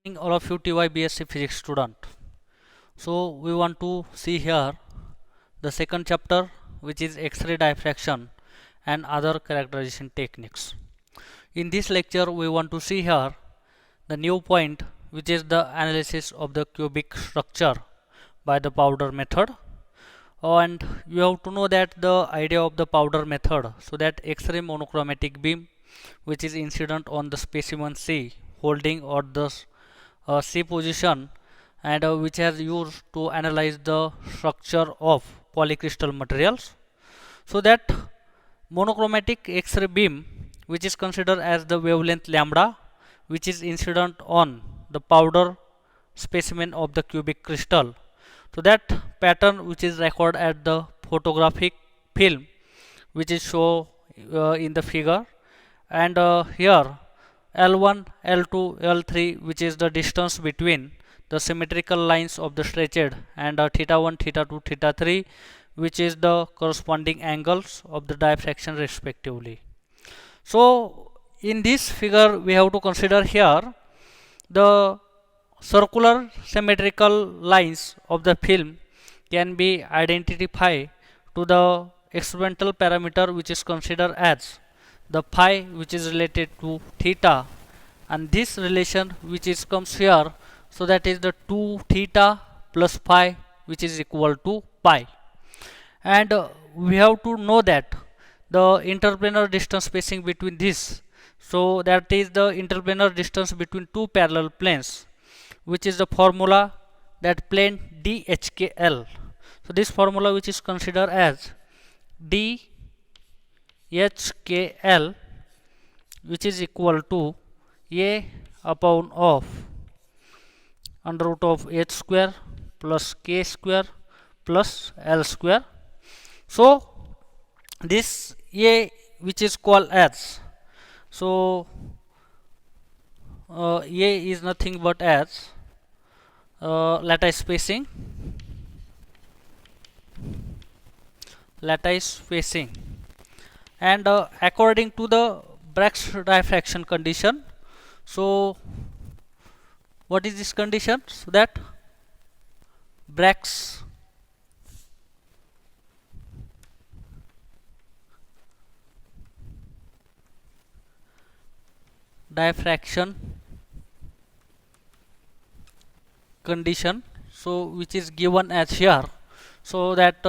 All of you TY BSc Physics student. So we want to see here the second chapter, which is X-ray diffraction and other characterization techniques. In this lecture we want to see here the new point, which is the analysis of the cubic structure by the powder method. And you have to know that the idea of the powder method, so that X-ray monochromatic beam which is incident on the specimen C holding or the C position, and which has used to analyze the structure of polycrystal materials. So that monochromatic X-ray beam, which is considered as the wavelength lambda, which is incident on the powder specimen of the cubic crystal. So that pattern which is recorded at the photographic film, which is shown in the figure, and here L1, L2, L3, which is the distance between the symmetrical lines of the stretched, and theta 1, theta 2, theta 3, which is the corresponding angles of the diffraction respectively. So in this figure we have to consider here the circular symmetrical lines of the film can be identified to the experimental parameter, which is considered as the phi, which is related to theta, and this relation which is comes here, so that is the 2 theta plus phi, which is equal to pi. And we have to know that the interplanar distance spacing between this, so that is the interplanar distance between two parallel planes, which is the formula that plane DHKL. So this formula which is considered as DHKL, which is equal to A upon of under root of h square plus k square plus l square. So this A, which is called as, so A is nothing but as lattice spacing and according to the Bragg's diffraction condition. So what is this condition? So that Bragg's diffraction condition, so which is given as here, so that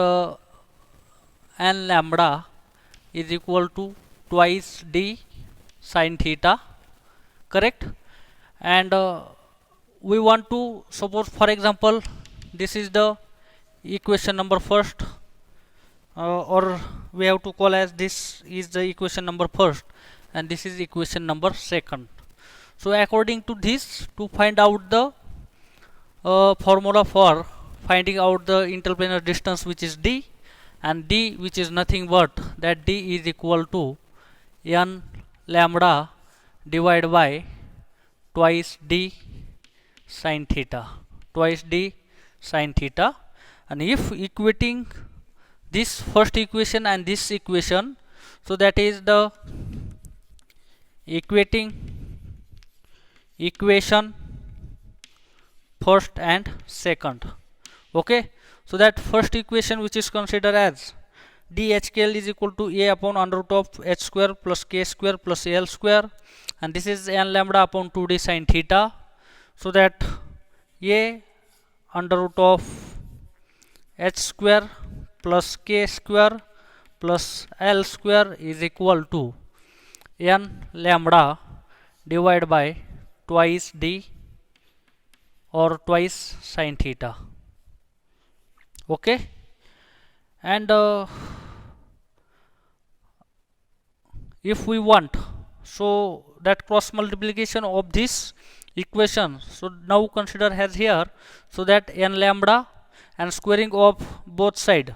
n lambda is equal to twice d sine theta, correct? And we want to suppose, for example, this is the equation number first, or we have to call as this is the equation number first and this is equation number second. So according to this, to find out the formula for finding out the interplanar distance, which is d, and d which is nothing but that d is equal to n lambda divided by twice d sine theta, and if equating this first equation and this equation, so that is the equating equation first and second. Okay, so that first equation which is considered as DHKL is equal to A upon under root of h square plus k square plus l square, and this is n lambda upon 2d sine theta, so that A under root of h square plus k square plus l square is equal to n lambda divided by twice d or twice sine theta. Okay, and if we want, so that cross multiplication of this equation, so now consider as here, so that n lambda and squaring of both side,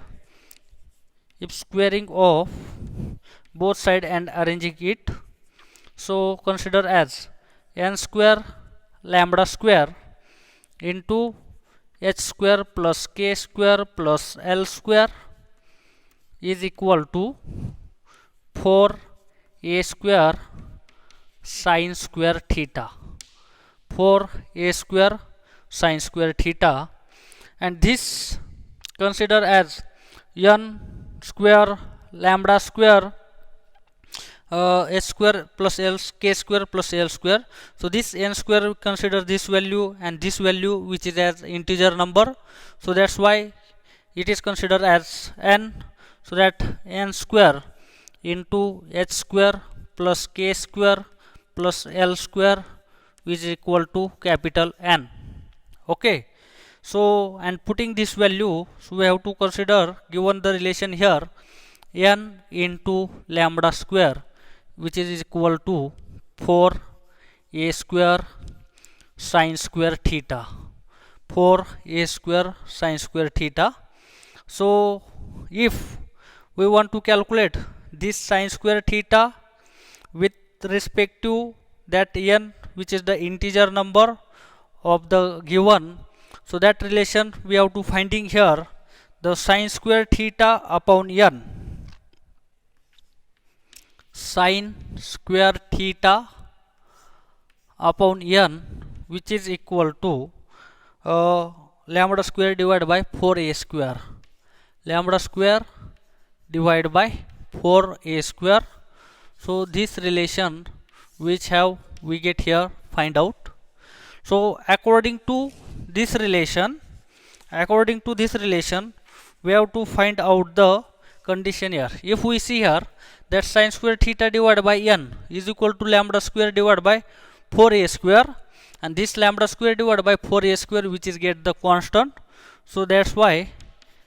if squaring of both side and arranging it, so consider as n square lambda square into h square plus k square plus l square is equal to 4 a square sine square theta 4a square sine square theta, and this consider as n square lambda square s square plus l k square plus l square. So this n square consider this value and this value which is as integer number, so that's why it is considered as n. So that n square into h square plus k square plus l square is equal to capital N. Okay, so and putting this value, so we have to consider, given the relation here, n into lambda square which is equal to 4a square sine square theta, 4a square sine square theta. So if we want to calculate this sine square theta with respect to that n which is the integer number of the given, so that relation we have to finding here, the sine square theta upon n, sine square theta upon n which is equal to lambda square divided by 4a square, lambda square divided by 4a square. So this relation which have we get here find out. So according to this relation, we have to find out the condition here. If we see here that sine square theta divided by n is equal to lambda square divided by 4a square, and this lambda square divided by 4a square which is get the constant, so that's why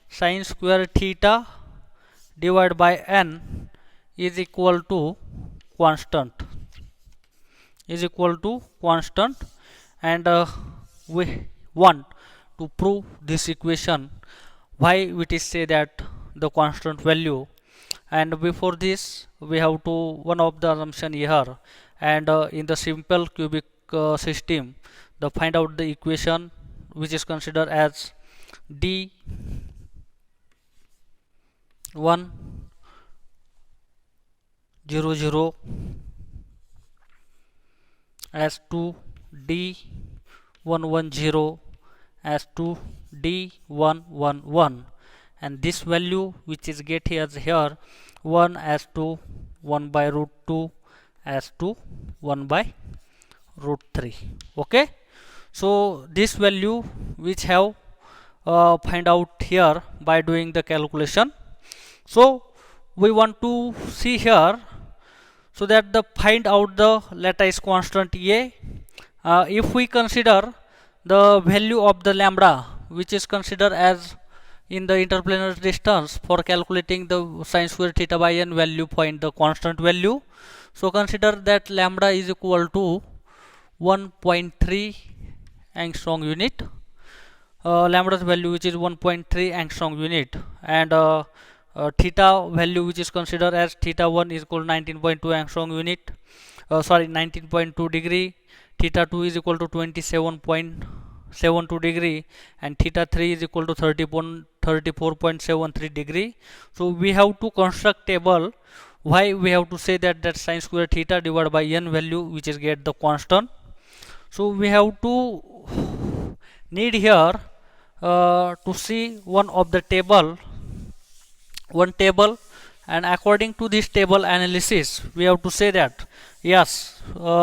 sine square theta divided by n is equal to constant, and we want to prove this equation why it is say that the constant value. And before this we have to one of the assumption here, and in the simple cubic system, the find out the equation which is considered as d1 0 0 as to d110 as to d111, and this value which is get here 1 as to 1 by root 2 as to 1 by root 3. Okay, so this value which have find out here by doing the calculation. So we want to see here, so that the find out the lattice constant a. If we consider the value of the lambda which is considered as in the interplanar distance for calculating the sine square theta by n value, find the constant value. So consider that lambda is equal to 1.3 angstrom unit, lambda's value which is 1.3 angstrom unit, and theta value which is considered as theta 1 is equal to 19.2 angstrom unit, 19.2 degree, theta 2 is equal to 27.72 degree, and theta 3 is equal to 34.73 degree. So we have to construct table why we have to say that sine square theta divided by n value which is get the constant. So we have to need here to see one of the table, and according to this table analysis we have to say that yes,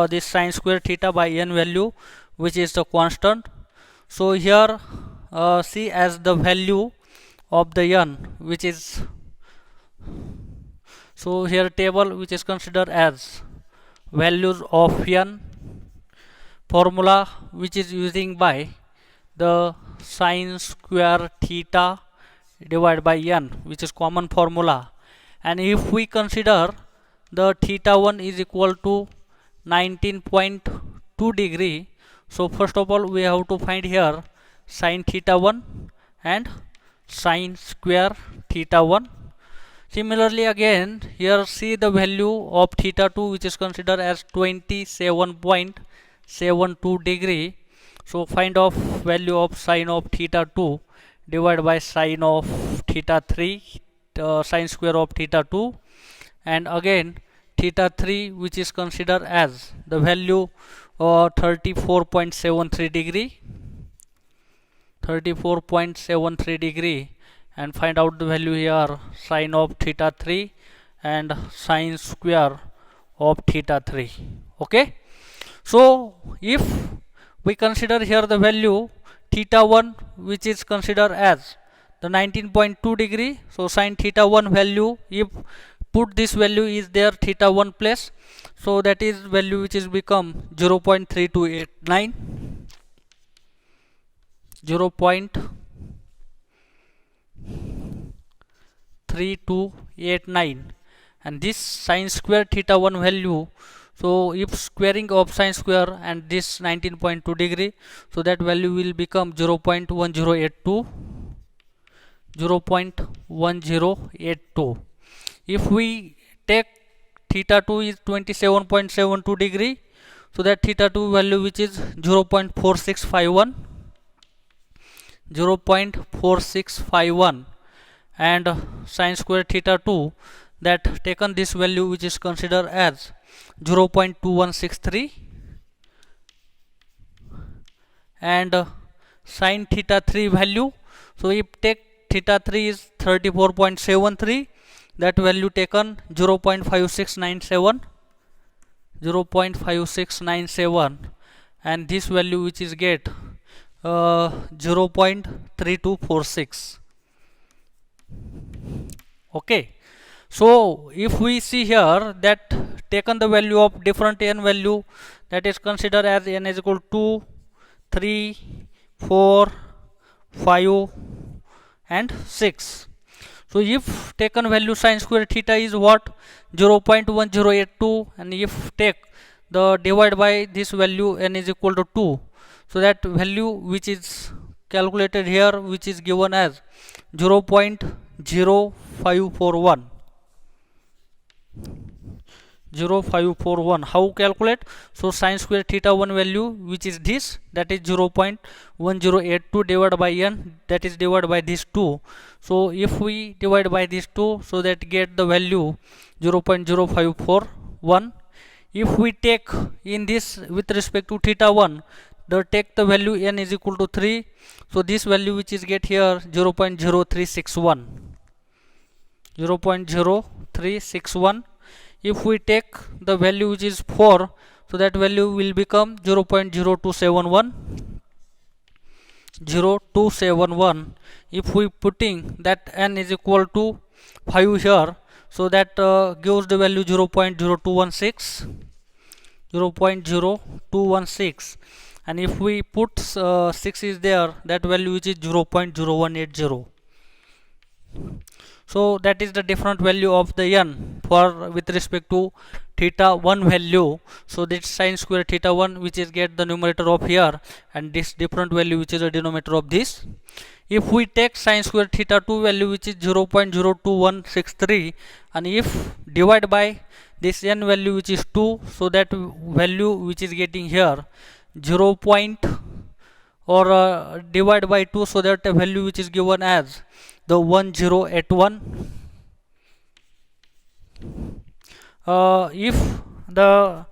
this sine square theta by n value which is the constant. So here see as the value of the n which is, so here table which is considered as values of n, formula which is using by the sine square theta divided by n which is common formula. And if we consider the theta 1 is equal to 19.2 degree, so first of all we have to find here sine theta 1 and sine square theta 1. Similarly again here see the value of theta 2 which is considered as 27.72 degree. So find of value of sine of theta 2 divided by sine of theta 3, sine square of theta 2, and again theta 3 which is considered as the value 34.73 degree, 34.73 degree, and find out the value here, sine of theta 3 and sine square of theta 3. Okay, so if we consider here the value theta 1, which is considered as the 19.2 degree, so sine theta 1 value, if put this value is there theta 1 place, so that is value which is become 0.3289, 0.3289, and this sine square theta 1 value, so if squaring of sine square and this 19.2 degree, so that value will become 0.1082, 0.1082. If we take theta 2 is 27.72 degree, so that theta 2 value which is 0.4651, 0.4651, and sine square theta 2, that taken this value which is considered as 0.2163, and sine theta 3 value, so if take theta 3 is 34.73, that value taken 0.5697, 0.5697, and this value which is get 0.3246. Okay, so if we see here that taken the value of different n value, that is considered as n is equal to 2, 3, 4, 5 and 6. So if taken value sine square theta is what, 0.1082, and if take the divide by this value n is equal to 2, so that value which is calculated here, which is given as 0.0541, 0541. How calculate? So sine square theta 1 value which is this, that is 0.1082 divided by n, that is divided by this 2. So if we divide by this 2, so that get the value 0.0541. If we take in this with respect to theta 1, the take the value n is equal to 3, so this value which is get here 0.0361, 0.0361. If we take the value which is 4, so that value will become 0.0271, 0271. If we putting that n is equal to 5 here, so that gives the value 0.0216, 0.0216. And if we put 6 is there, that value which is 0.0180. So that is the different value of the n for with respect to theta 1 value. So this sine square theta 1 which is get the numerator of here, and this different value which is the denominator of this. If we take sine square theta 2 value which is 0.02163, and if divide by this n value which is 2, so that value which is getting here 0. Divide by 2, so that the value which is given as the 1081. If the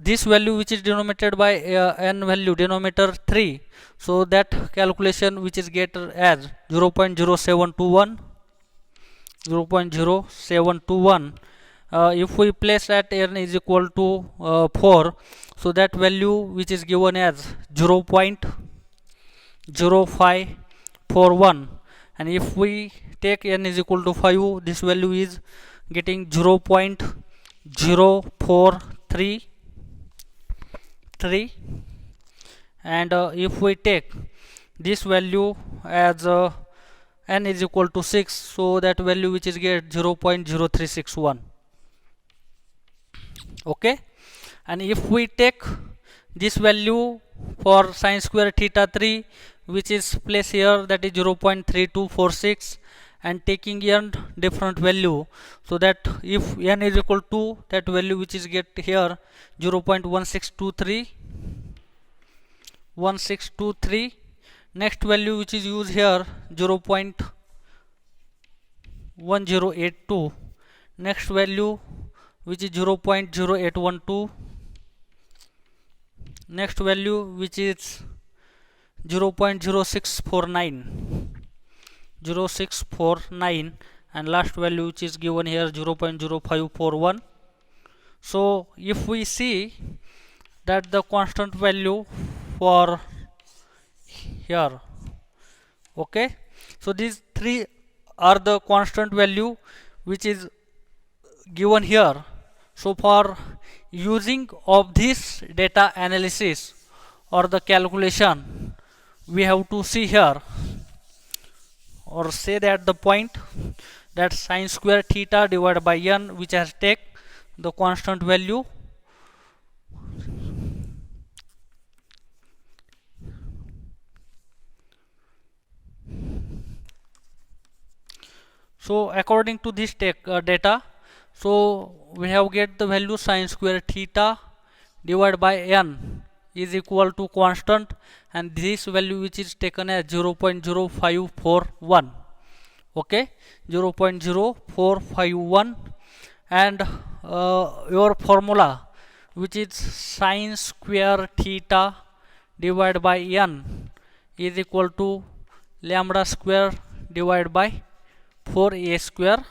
this value which is denominated by n value denominator 3, so that calculation which is get as 0.0721, 0.0721. If we place at n is equal to 4, so that value which is given as 0.0541, and if we take n is equal to 5, this value is getting 0.0433, and if we take this value as n is equal to 6, so that value which is get 0.0361. Okay, and if we take this value for sine square theta 3 which is placed here, that is 0.3246, and taking n different value, so that if n is equal to that value which is get here 0.1623, 1623. Next value which is used here 0.1082. Next value which is 0.0812, next value which is 0.0649, 0649, and last value which is given here 0.0541. so if we see that the constant value for here, okay, so these three are the constant value which is given here. So for using of this data analysis or the calculation, we have to see here or say that the point that sine square theta divided by n, which has take the constant value. So according to this data, so we have get the value sine square theta divided by n is equal to constant, and this value which is taken as 0.0541, okay, 0.0451, and your formula which is sine square theta divided by n is equal to lambda square divided by 4a square,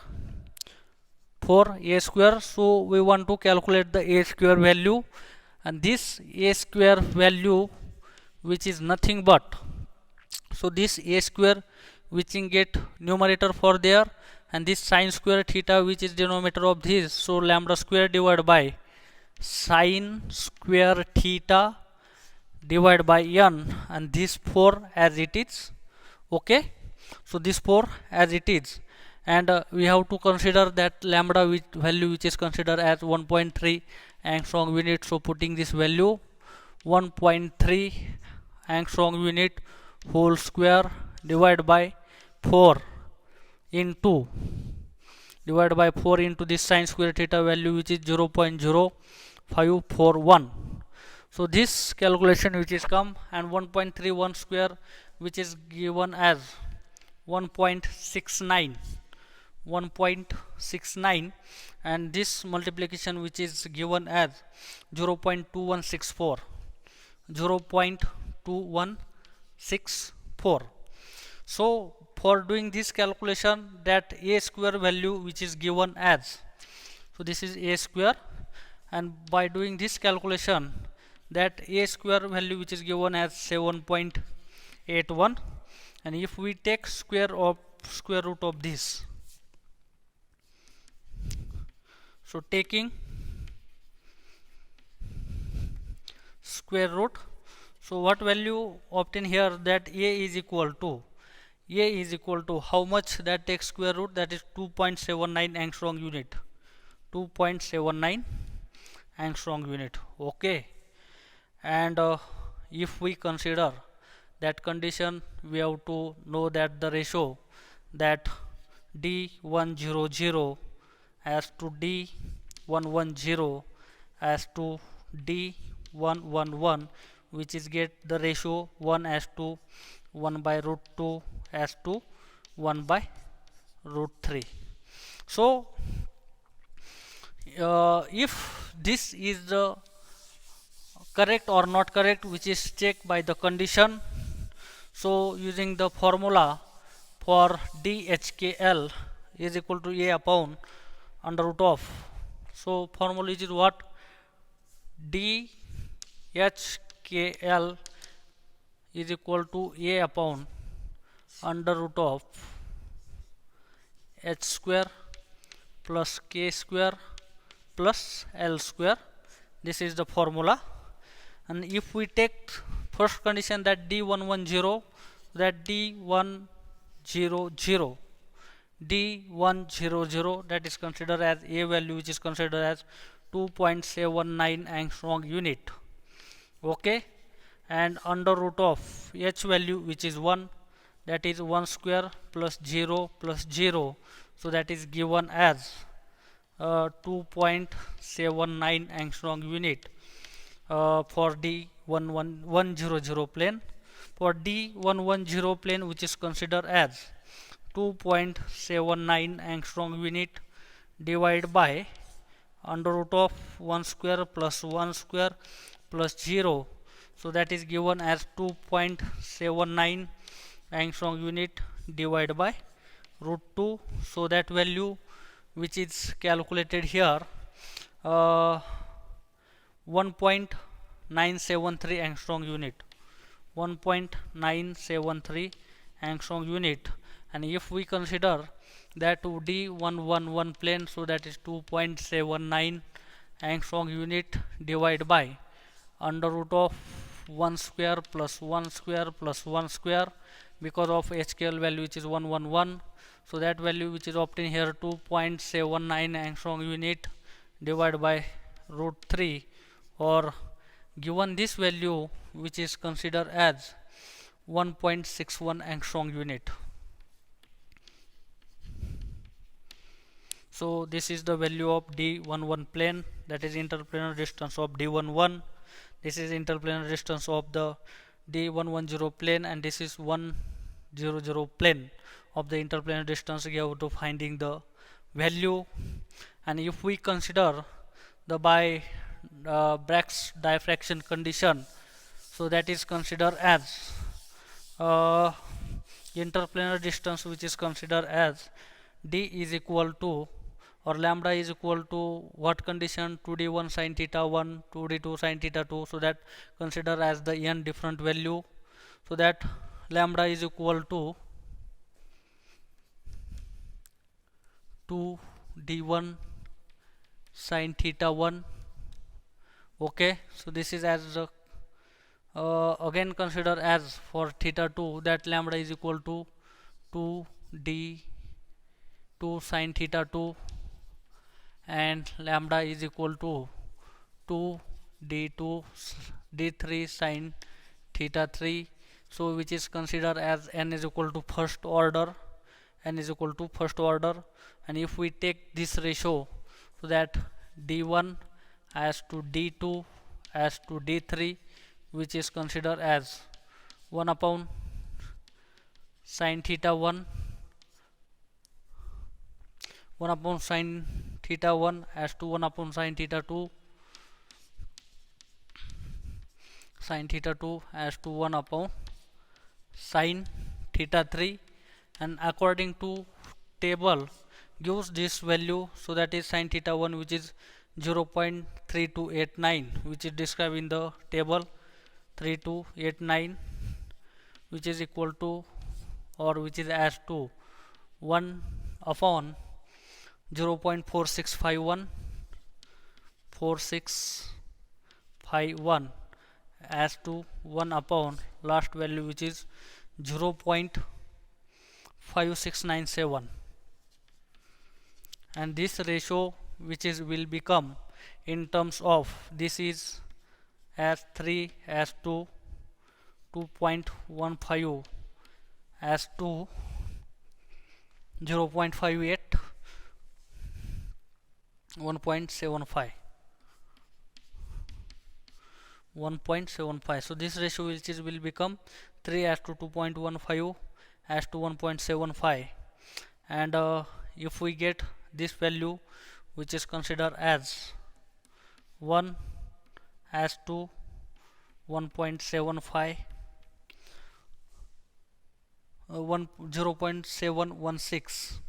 4a square. So we want to calculate the a square value, and this a square value which is nothing but, so this a square which in get numerator for there, and this sine square theta which is denominator of this, so lambda square divided by sine square theta divided by n, and this 4 as it is, okay. So this 4 as it is, and we have to consider that lambda value which is considered as 1.3 angstrom unit. So putting this value 1.3 angstrom unit whole square divided by 4 into this sine square theta value which is 0.0541. so this calculation which is come, and 1.31 square which is given as 1.69, and this multiplication which is given as 0.2164, 0.2164. so for doing this calculation, that a square value which is given as, so this is a square, and by doing this calculation, that a square value which is given as 7.81, and if we take square root of this, so taking square root, so what value obtain here, that a is equal to how much, that takes square root, that is 2.79 angstrom unit, 2.79 angstrom unit, okay. And if we consider that condition, we have to know that the ratio that D100 as to D110 as to D111, which is get the ratio 1 as to 1 by root 2 as to 1 by root 3. So if this is the correct or not correct, which is checked by the condition, so using the formula for DHKL is equal to A upon under root of, so formula is what, DHKL is equal to A upon under root of H square plus K square plus L square. This is the formula. And if we take first condition, that D110, that D100, that is considered as a value which is considered as 2.79 angstrom unit, okay. And under root of H value which is 1, that is 1 square plus 0 plus 0, so that is given as 2.79 angstrom unit for D100 plane. For D110 plane, which is considered as 2.79 angstrom unit divided by under root of 1 square plus 1 square plus 0, So that is given as 2.79 angstrom unit divided by root 2. So that value which is calculated here, 1.973 angstrom unit, 1.973 angstrom unit. And if we consider that to D111 plane, so that is 2.79 angstrom unit divided by under root of 1 square plus 1 square plus 1 square, because of HKL value which is 111. So that value which is obtained here, 2.79 angstrom unit divided by root 3, or given this value which is considered as 1.61 angstrom unit. So this is the value of D11 plane, that is interplanar distance of D11. This is interplanar distance of the D110 plane, and this is 100 plane of the interplanar distance. We have to finding the value. And if we consider the by Bragg's diffraction condition, so that is considered as interplanar distance which is considered as D is equal to, or lambda is equal to what condition, 2d1 sin theta 1, 2d2 sin theta 2. So that consider as the n different value. So that lambda is equal to 2d1 sin theta 1. Okay, so this is as again consider as for theta 2, that lambda is equal to 2d2 sin theta 2, and lambda is equal to 2d2 d3 sin theta 3. So which is considered as n is equal to first order, n is equal to first order. And if we take this ratio, so that d1 as to d2 as to d3, which is considered as 1 upon sin theta 1, 1 upon sin theta 1 as to 1 upon sin theta 2, sin theta 2 as to 1 upon sin theta 3. And according to table gives this value, so that is sin theta 1 which is 0.3289, which is described in the table 3289, which is equal to, or which is as to 1 upon 0.4651, 4651 as to 1 upon last value which is 0.5697. And this ratio which is will become in terms of, this is as 3 as to 2.15 as to 0.58, 1.75, 1.75. So this ratio which is will become 3 as to 2.15 as to 1.75. And if we get this value which is considered as 1 as to 1.75, 0.716,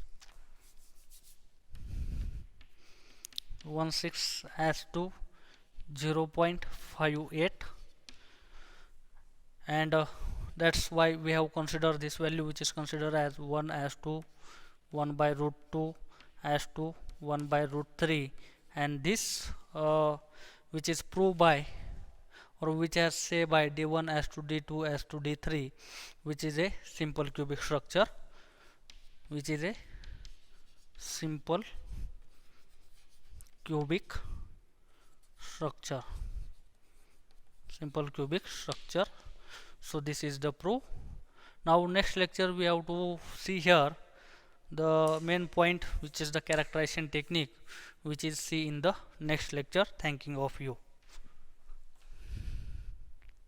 16 as to 0.58. And that's why we have considered this value which is considered as 1 as to 1 by root 2 as to 1 by root 3. And this which is proved by, or which has say by d1 as to d2 as to d3, which is a simple cubic structure, which is a simple cubic structure, simple cubic structure. So this is the proof. Now next lecture we have to see here the main point, which is the characterization technique, which is see in the next lecture. Thanking of you.